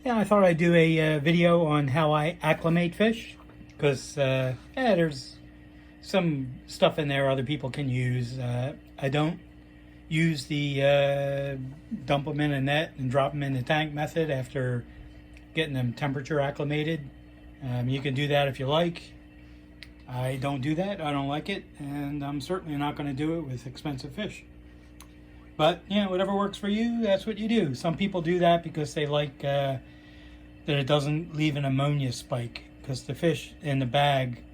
Yeah, I thought I'd do a video on how I acclimate fish, because yeah, there's some stuff in there other people can use. I don't use the dump them in a net and drop them in the tank method after getting them temperature acclimated. You can do that if you like. I don't do that. I don't like it, and I'm certainly not going to do it with expensive fish. But yeah, whatever works for you, that's what you do. Some people do that because they like that it doesn't leave an ammonia spike, because the fish in the bag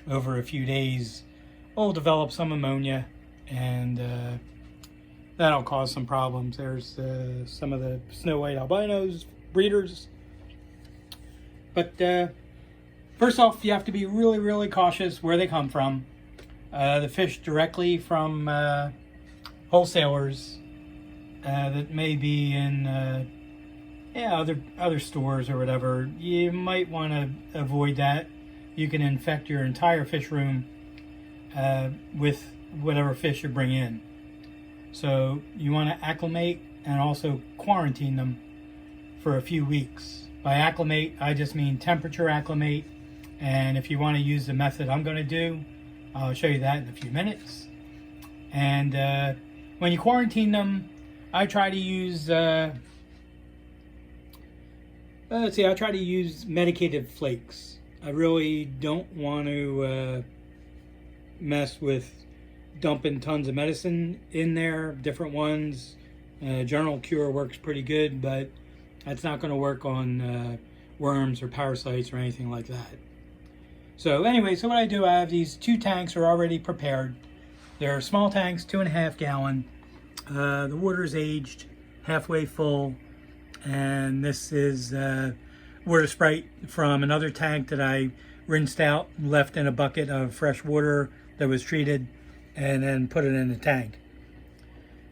over a few days will develop some ammonia, and that'll cause some problems. There's some of the snow white albinos breeders. But first off, you have to be really, really cautious where they come from. The fish directly from wholesalers that may be in other stores or whatever, you might want to avoid that. You can infect your entire fish room with whatever fish you bring in. So you want to acclimate and also quarantine them for a few weeks. By acclimate, I just mean temperature acclimate. And if you want to use the method I'm going to do, I'll show you that in a few minutes. And when you quarantine them, I try to use I try to use medicated flakes. I really don't want to mess with dumping tons of medicine in there, different ones. General Cure works pretty good, but that's not going to work on worms or parasites or anything like that. So anyway, so what I do, I have these 2 tanks are already prepared. They're small tanks, 2.5 gallon. The water is aged, halfway full, and this is water Sprite from another tank that I rinsed out, left in a bucket of fresh water that was treated, and then put it in the tank.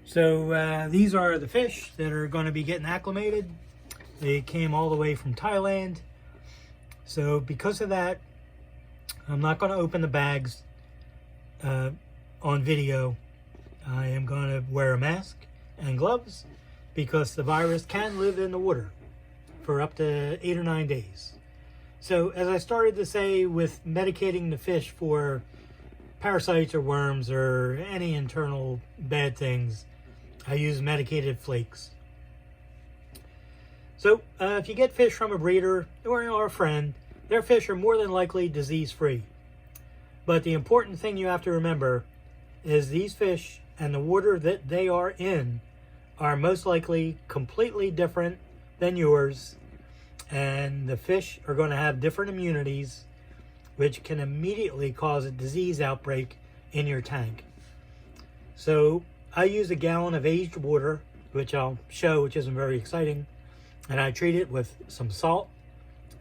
So these are the fish that are going to be getting acclimated. They came all the way from Thailand. So because of that, I'm not going to open the bags on video. I am going to wear a mask and gloves because the virus can live in the water for up to 8 or 9 days. So as I started to say, with medicating the fish for parasites or worms or any internal bad things, I use medicated flakes. So if you get fish from a breeder or a friend, their fish are more than likely disease-free. But the important thing you have to remember is these fish and the water that they are in are most likely completely different than yours, and the fish are going to have different immunities, which can immediately cause a disease outbreak in your tank. So I use a gallon of aged water, which I'll show, which isn't very exciting, and I treat it with some salt,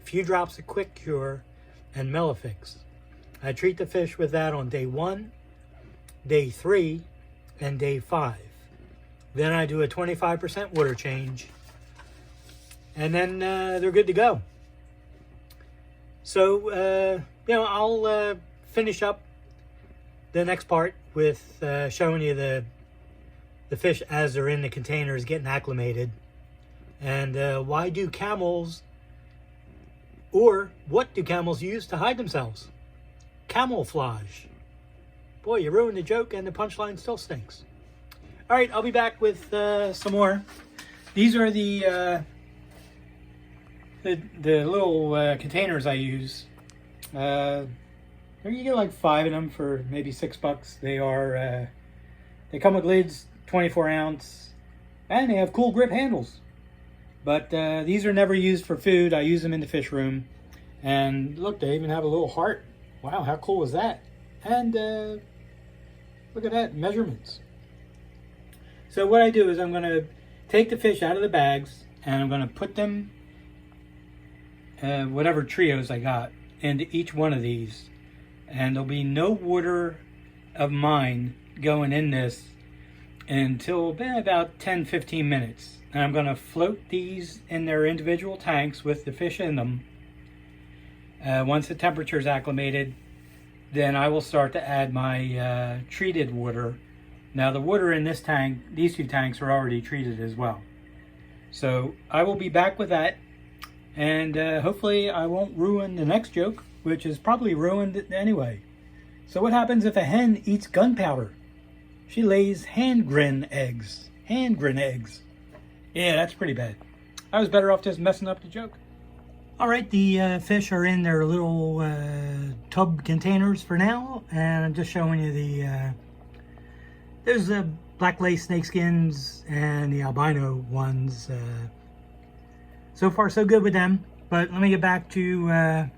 a few drops of Quick Cure, and Melafix. I treat the fish with that on day 1, day 3, and day 5. Then I do a 25% water change, and then they're good to go. So, I'll finish up the next part with showing you the fish as they're in the containers getting acclimated. And why do camels, or what do camels use to hide themselves? Camouflage. Boy, you ruined the joke and the punchline still stinks. All right, I'll be back with some more. These are the little containers I use. You get like 5 of them for maybe $6. They are they come with lids, 24 ounce, and they have cool grip handles. But these are never used for food. I use them in the fish room. And look, they even have a little heart. Wow, how cool is that? And look at that, measurements. So what I do is I'm going to take the fish out of the bags, and I'm going to put them, whatever trios I got, into each one of these. And there'll be no water of mine going in this until about 10-15 minutes. And I'm going to float these in their individual tanks with the fish in them. Once the temperature is acclimated, then I will start to add my treated water. Now the water in this tank, these 2 tanks are already treated as well. So I will be back with that And hopefully I won't ruin the next joke, which is probably ruined anyway. So what happens if a hen eats gunpowder? She lays hand grin eggs. Hand grin eggs. Yeah, that's pretty bad. I was better off just messing up the joke. All right, the fish are in their little tub containers for now, and I'm just showing you there's the black lace snakeskins and the albino ones. So far, so good with them. But let me get back to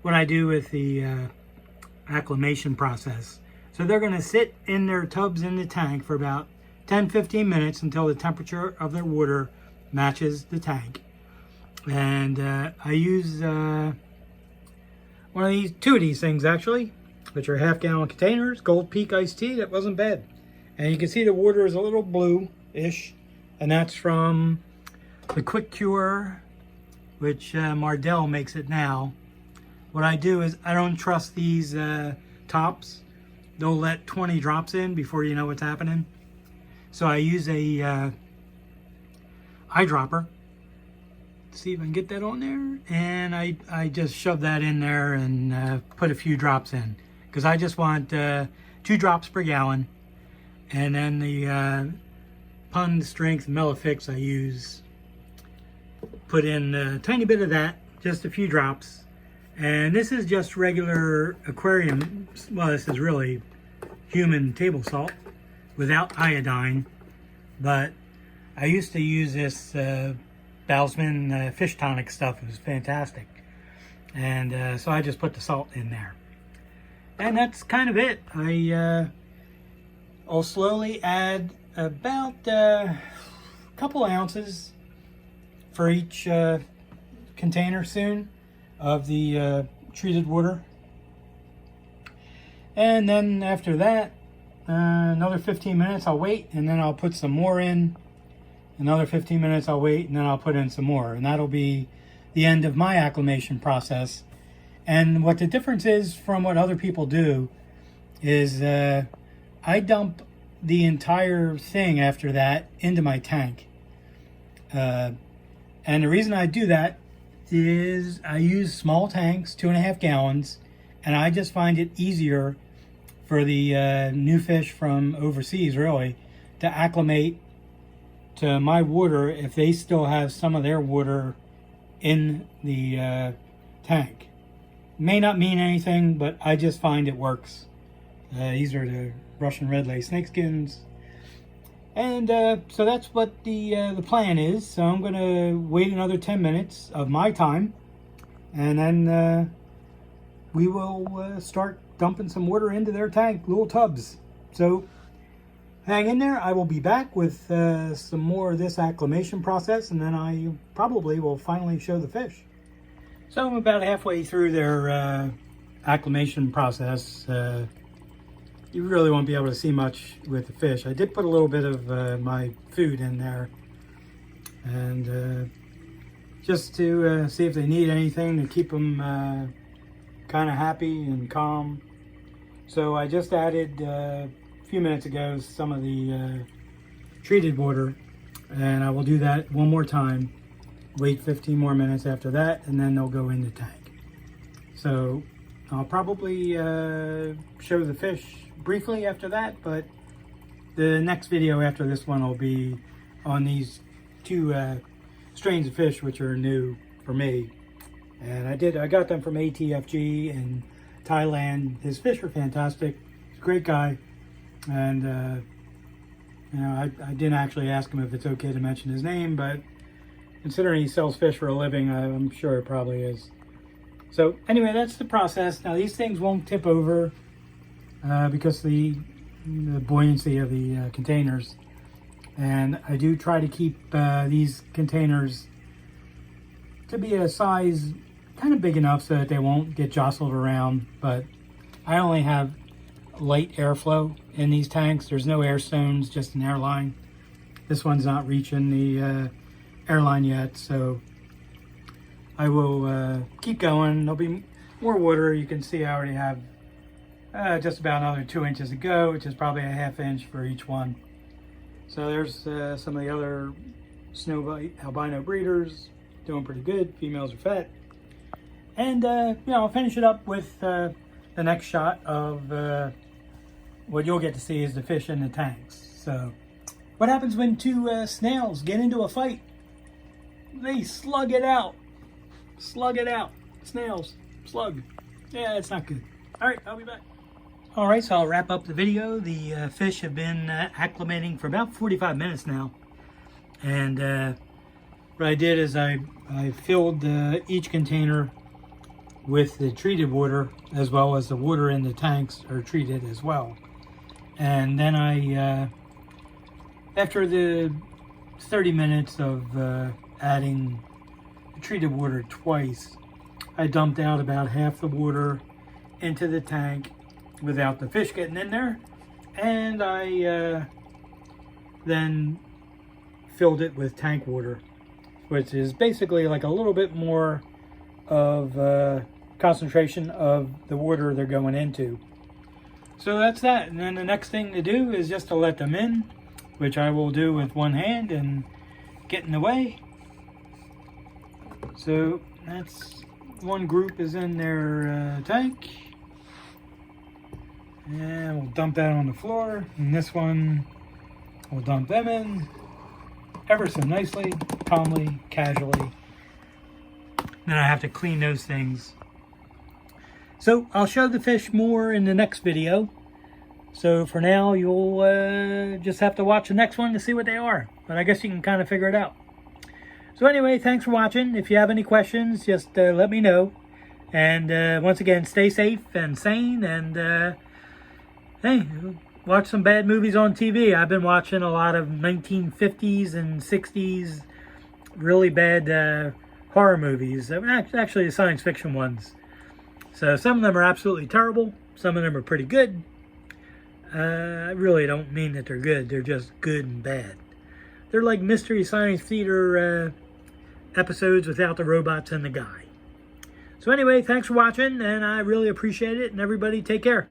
what I do with the acclimation process. So they're going to sit in their tubs in the tank for about 10-15 minutes until the temperature of their water matches the tank. And I use two of these things actually, which are half-gallon containers. Gold Peak iced tea. That wasn't bad. And you can see the water is a little blue-ish, and that's from the Quick Cure, which Mardell makes it now. What I do is I don't trust these tops. They'll let 20 drops in before you know what's happening. So I use a eyedropper. See if I can get that on there. And I just shove that in there and put a few drops in. Because I just want 2 drops per gallon. And then the Pond Strength Mellifix I use, put in a tiny bit of that, just a few drops. And this is just regular aquarium, well, this is really human table salt without iodine. But I used to use this Bowsman fish tonic stuff. It was fantastic. And so I just put the salt in there. And that's kind of it. I'll slowly add about a couple ounces for each container soon of the treated water. And then after that, another 15 minutes I'll wait, and then I'll put some more in. Another 15 minutes I'll wait, and then I'll put in some more. And that'll be the end of my acclimation process. And what the difference is from what other people do is I dump the entire thing after that into my tank. And the reason I do that is I use small tanks, 2.5 gallons, and I just find it easier for the new fish from overseas, really, to acclimate to my water if they still have some of their water in the tank. May not mean anything, but I just find it works. These are the Russian red lace snakeskins. And so that's what the plan is. So I'm going to wait another 10 minutes of my time, and then we will start dumping some water into their tank, little tubs. So hang in there. I will be back with some more of this acclimation process, and then I probably will finally show the fish. So I'm about halfway through their acclimation process. You really won't be able to see much with the fish. I did put a little bit of my food in there, and just to see if they need anything to keep them kind of happy and calm. So I just added a few minutes ago some of the treated water, and I will do that one more time. Wait 15 more minutes after that, and then they'll go in the tank. So I'll probably show the fish briefly after that, but the next video after this one will be on these 2 strains of fish which are new for me. And I got them from ATFG in Thailand. His fish are fantastic. He's a great guy. And you know, I didn't actually ask him if it's okay to mention his name, but considering he sells fish for a living, I'm sure it probably is. So anyway, that's the process. Now these things won't tip over because the buoyancy of the containers. And I do try to keep these containers to be a size kind of big enough so that they won't get jostled around. But I only have light airflow in these tanks. There's no air stones, just an airline. This one's not reaching the airline yet, so I will keep going. There'll be more water. You can see I already have just about another 2 inches to go, which is probably a ½ inch for each one. So there's some of the other snow albino breeders. doing pretty good. Females are fat. And, I'll finish it up with the next shot of what you'll get to see is the fish in the tanks. So, what happens when two snails get into a fight? They slug it out. Slug it out. Snails. Slug. Yeah, it's not good. All right, I'll be back. All right, so I'll wrap up the video. The fish have been acclimating for about 45 minutes now. And what I did is I filled each container with the treated water, as well as the water in the tanks are treated as well. And then I, after the 30 minutes of adding treated water twice, I dumped out about half the water into the tank without the fish getting in there, and I then filled it with tank water, which is basically like a little bit more of concentration of the water they're going into. So that's that. And then the next thing to do is just to let them in, which I will do with one hand and get in the way. So that's one group is in their tank. And we'll dump that on the floor. And this one, we'll dump them in ever so nicely, calmly, casually. Then I have to clean those things. So I'll show the fish more in the next video. So for now, you'll just have to watch the next one to see what they are. But I guess you can kind of figure it out. So anyway, thanks for watching. If you have any questions, just let me know. And once again, stay safe and sane. And hey, watch some bad movies on TV. I've been watching a lot of 1950s and 60s really bad horror movies. Actually, the science fiction ones. So some of them are absolutely terrible. Some of them are pretty good. I really don't mean that they're good. They're just good and bad. They're like Mystery Science Theater episodes without the robots and the guy. So anyway, thanks for watching, and I really appreciate it. And everybody take care.